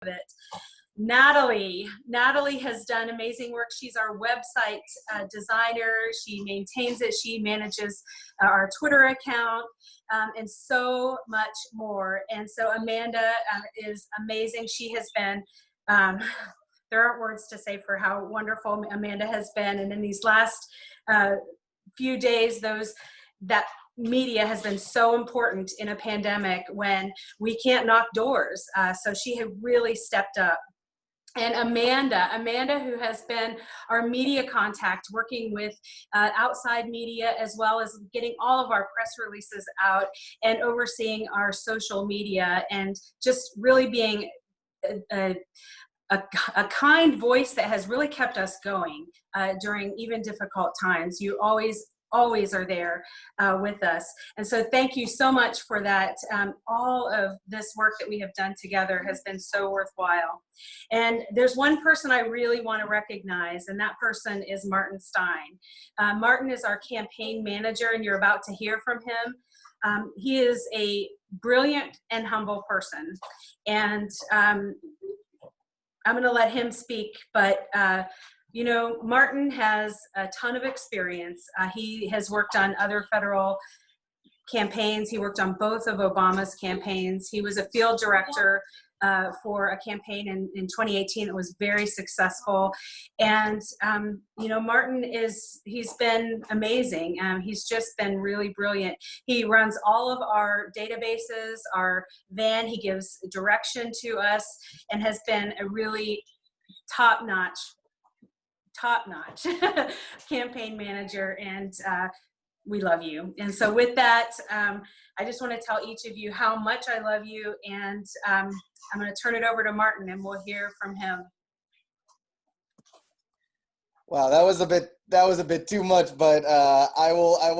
it. Natalie has done amazing work. She's our website designer. She maintains it. She manages our Twitter account, and so much more. And so Amanda is amazing. She has been, there aren't words to say for how wonderful Amanda has been. And in these last few days, that media has been so important in a pandemic when we can't knock doors. So she had really stepped up. And Amanda, who has been our media contact, working with outside media, as well as getting all of our press releases out and overseeing our social media, and just really being a kind voice that has really kept us going during even difficult times. You always are there with us. And so thank you so much for that. All of this work that we have done together has been so worthwhile. And there's one person I really want to recognize, and that person is Martin Stein. Martin is our campaign manager, and you're about to hear from him. He is a brilliant and humble person. And I'm going to let him speak, but you know, Martin has a ton of experience. He has worked on other federal campaigns. He worked on both of Obama's campaigns. He was a field director for a campaign in 2018 that was very successful. And, you know, Martin he's been amazing. He's just been really brilliant. He runs all of our databases, our van. He gives direction to us and has been a really top-notch campaign manager, and we love you. And so with that, I just want to tell each of you how much I love you, and I'm going to turn it over to Martin, and we'll hear from him. Wow, that was a bit too much, but I'll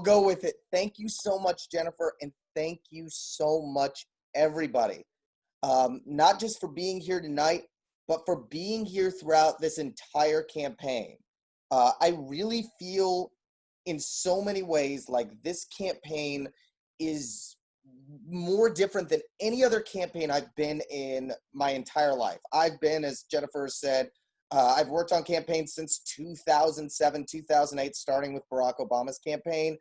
go with it. Thank you so much, Jennifer, and thank you so much, everybody. Not just for being here tonight, but for being here throughout this entire campaign. I really feel in so many ways like this campaign is more different than any other campaign I've been in my entire life. I've been, as Jennifer said, I've worked on campaigns since 2007, 2008, starting with Barack Obama's campaign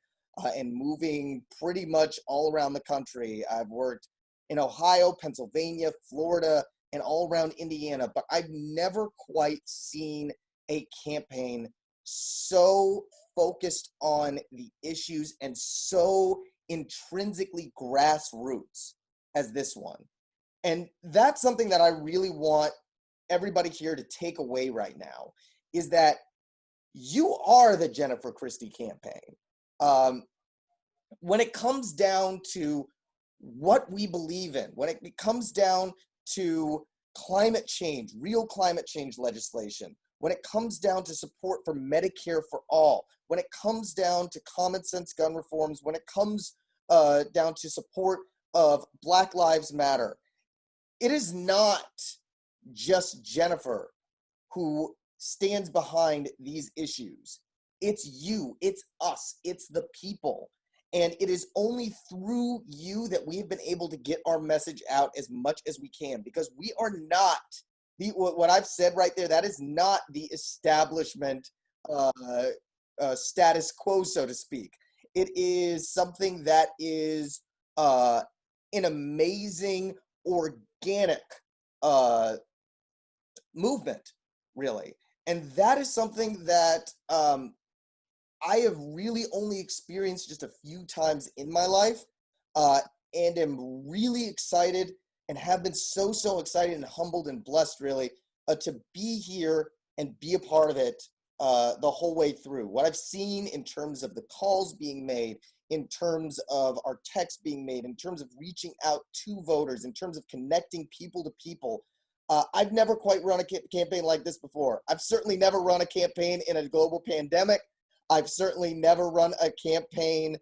and moving pretty much all around the country. I've worked in Ohio, Pennsylvania, Florida, and all around Indiana, but I've never quite seen a campaign so focused on the issues and so intrinsically grassroots as this one. And that's something that I really want everybody here to take away right now, is that you are the Jennifer Christie campaign. When it comes down to what we believe in, when it comes down to climate change, real climate change legislation, when it comes down to support for Medicare for all, when it comes down to common sense gun reforms, when it comes down to support of Black Lives Matter, it is not just Jennifer who stands behind these issues. It's you, it's us, it's the people. And it is only through you that we've been able to get our message out as much as we can, because we are not, what I've said right there, that is not the establishment status quo, so to speak. It is something that is an amazing, organic movement, really. And that is something that I have really only experienced just a few times in my life, and am really excited and have been so excited and humbled and blessed, really, to be here and be a part of it the whole way through. What I've seen in terms of the calls being made, in terms of our texts being made, in terms of reaching out to voters, in terms of connecting people to people. I've never quite run a campaign like this before. I've certainly never run a campaign in a global pandemic. I've certainly never run a campaign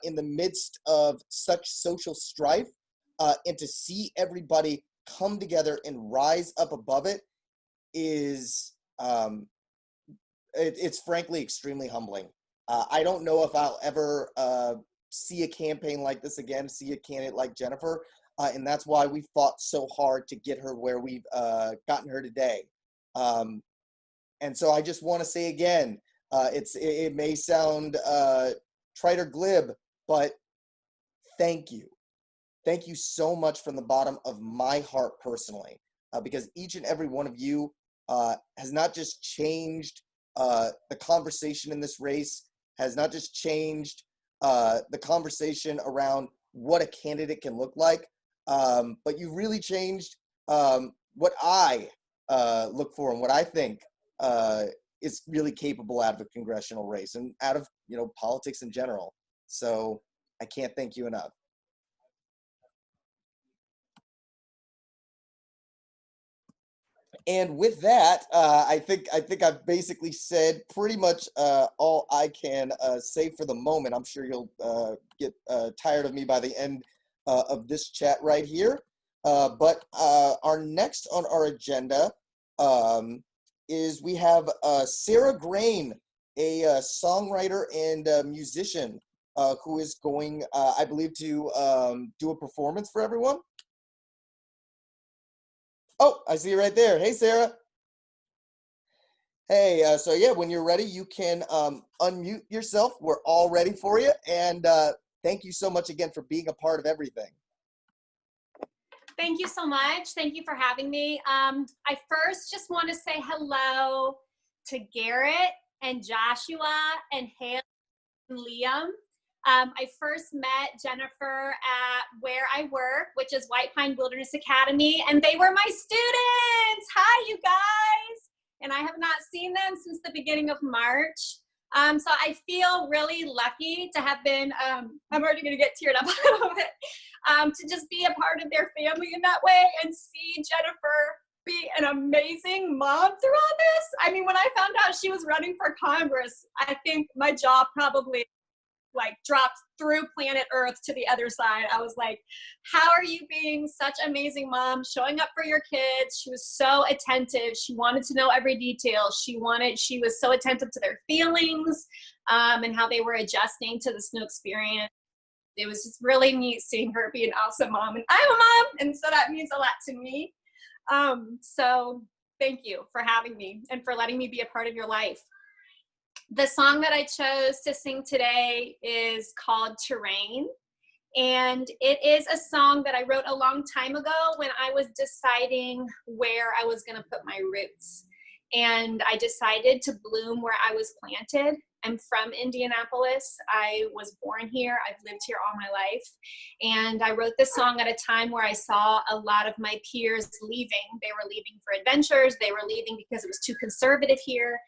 in the midst of such social strife, and to see everybody come together and rise up above it is, it's frankly extremely humbling. I don't know if I'll ever see a campaign like this again, see a candidate like Jennifer, And that's why we fought so hard to get her where we've gotten her today. And so I just want to say again, it may sound trite or glib, but thank you. Thank you so much from the bottom of my heart personally, because each and every one of you has not just changed the conversation in this race, has not just changed the conversation around what a candidate can look like, but you really changed what I look for and what I think is really capable out of a congressional race and out of, you know, politics in general. So I can't thank you enough. And with that, I think I've basically said pretty much all I can say for the moment. I'm sure you'll get tired of me by the end of this chat right here. But our next on our agenda is we have Sarah Grain, a songwriter and musician who is going, I believe, to do a performance for everyone. Oh, I see you right there. Hey, Sarah. Hey, so yeah, when you're ready, you can unmute yourself. We're all ready for you. And thank you so much again for being a part of everything. Thank you so much. Thank you for having me. I first just want to say hello to Garrett and Joshua and Haley and Liam. I first met Jennifer at where I work, which is White Pine Wilderness Academy, and they were my students. Hi, you guys. And I have not seen them since the beginning of March. So I feel really lucky to have been, I'm already going to get teared up a little bit, to just be a part of their family in that way and see Jennifer be an amazing mom through all this. I mean, when I found out she was running for Congress, I think my jaw probably like dropped through planet Earth to the other side. I was like, how are you being such an amazing mom, showing up for your kids? She was so attentive. She wanted to know every detail. She was so attentive to their feelings and how they were adjusting to this new experience. It was just really neat seeing her be an awesome mom. And I'm a mom, and so that means a lot to me. So thank you for having me and for letting me be a part of your life. The song that I chose to sing today is called Terrain. And it is a song that I wrote a long time ago when I was deciding where I was going to put my roots. And I decided to bloom where I was planted. I'm from Indianapolis. I was born here. I've lived here all my life. And I wrote this song at a time where I saw a lot of my peers leaving. They were leaving for adventures. They were leaving because it was too conservative here.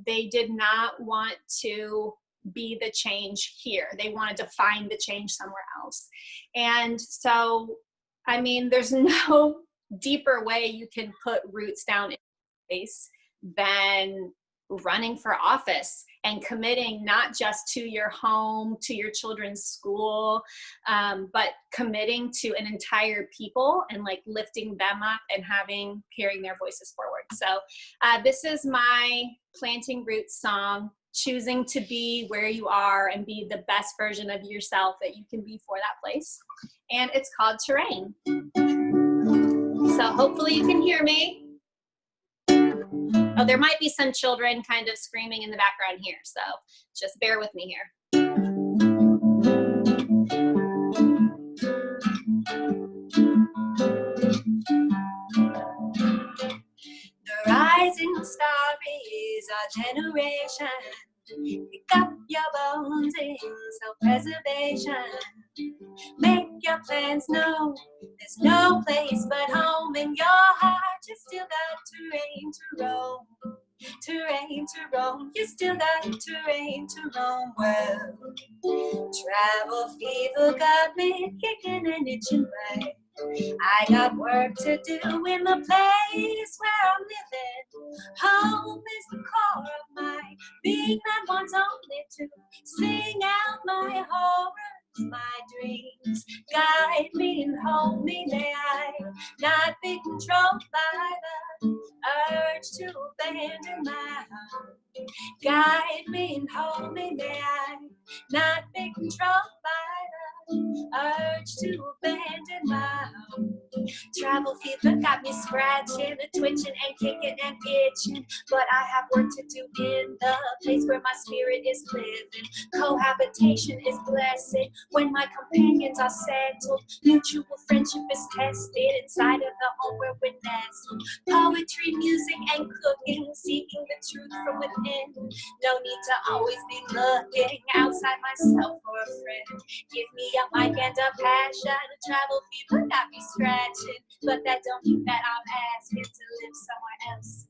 They did not want to be the change here. They wanted to find the change somewhere else. And so, I mean, there's no deeper way you can put roots down in space than running for office and committing not just to your home, to your children's school, but committing to an entire people and like lifting them up and carrying their voices forward. So this is my Planting Roots song, choosing to be where you are and be the best version of yourself that you can be for that place. And it's called Terrain. So hopefully you can hear me. Oh, there might be some children kind of screaming in the background here, so just bear with me here. The rising star is our generation. Pick up your bones in self-preservation. Make your plans known. There's no place but home in your heart. You still got terrain to roam. Terrain to roam. You still got terrain to roam. Well, travel fever got me kicking and itching back. I got work to do in the place where I'm living. Home is the core of my being that wants only to sing out my horrors, my dreams. Guide me and hold me, may I not be controlled by the urge to abandon my home. Guide me and hold me, may I not be controlled by the urge to abandon my home. Travel fever got me scratching and twitching and kicking and itching, but I have work to do in the place where my spirit is living. Cohabitation is blessed when my companions are settled. Mutual friendship is tested inside of the home where we're nestled. Poetry, music, and cooking, seeking the truth from within. No need to always be looking outside myself for a friend. Give me a mic and a passion. Travel fever got me scratching, but that don't mean that I'm asking to live somewhere else.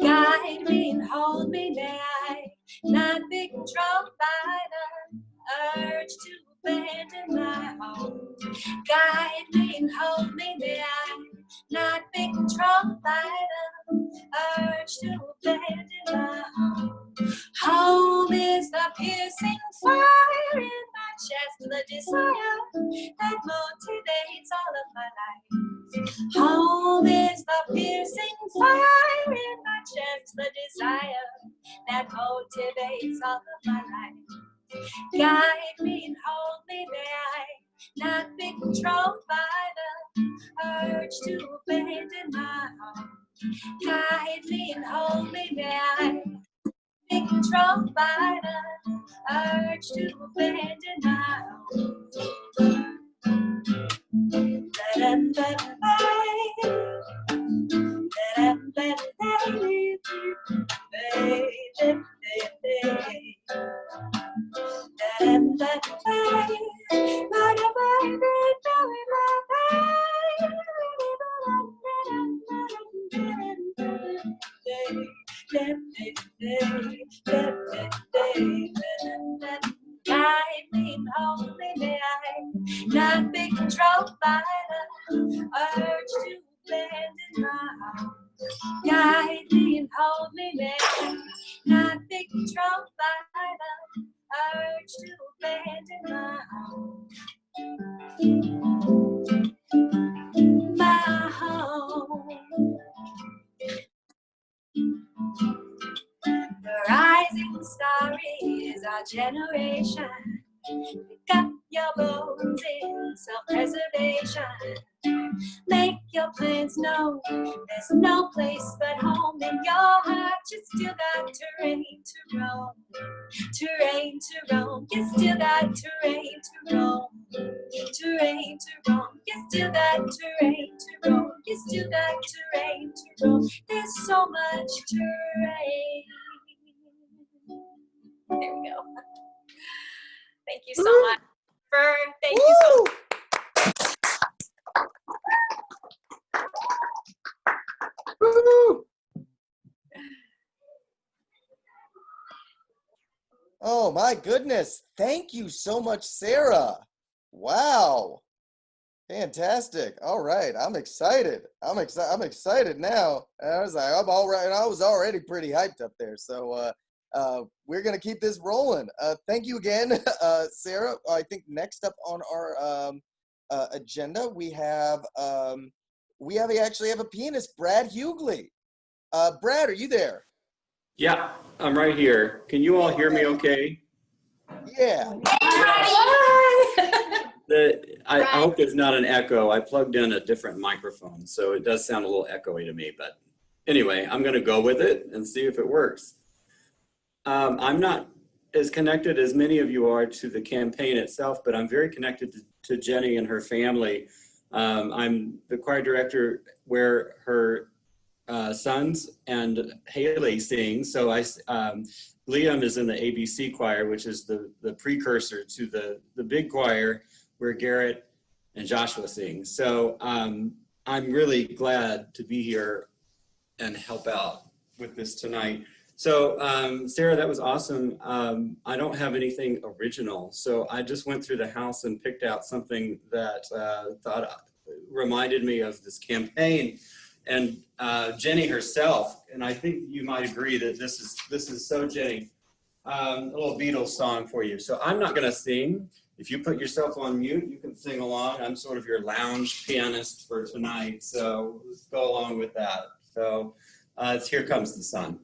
Guide me and hold me, may I not be controlled by the urge to abandon my home. Guide me and hold me, may I not be controlled by the urge to abandon my home. Home is the piercing fire in my chest, the desire that motivates all of my life. Home is the piercing fire in my chest, the desire that motivates all of my life. Guide me and hold me, may I not be controlled by the urge to abandon my home. Guide me and hold me, may I be controlled by the urge to abandon my home. Guide me and hold me, may I not be controlled by the urge to abandon my home. Guide me and hold me, may I not be controlled by the urge to abandon my home. My home. The rising star is our generation. Pick up your bones in self-preservation. Make your plans known. There's no place but home. In your heart, you still got terrain to roam. Terrain to roam. You still got terrain to roam. Terrain to roam. You still got terrain to roam. You still got terrain to roam. There's so much terrain. There we go. Thank you so much. Thank you so much. Woo! Oh my goodness. Thank you so much, Sarah. Wow. Fantastic. All right. I'm excited. I'm excited now. I was like, I'm all right. I was already pretty hyped up there. So we're going to keep this rolling. Thank you again, Sarah. I think next up on our agenda, we actually have a pianist, Brad Hughley. Brad, are you there? Yeah, I'm right here. Can you all hear me okay? Yeah. I hope there's not an echo. I plugged in a different microphone, so it does sound a little echoey to me. But anyway, I'm going to go with it and see if it works. I'm not as connected as many of you are to the campaign itself, but I'm very connected to Jenny and her family. I'm the choir director where her sons and Haley sing. So Liam is in the ABC choir, which is the precursor to the big choir where Garrett and Joshua sing. So I'm really glad to be here and help out with this tonight. So Sarah, that was awesome. I don't have anything original. So I just went through the house and picked out something that reminded me of this campaign. And Jenny herself, and I think you might agree that this is so Jenny. A little Beatles song for you. So I'm not going to sing. If you put yourself on mute, you can sing along. I'm sort of your lounge pianist for tonight, so let's go along with that. So it's Here Comes the Sun.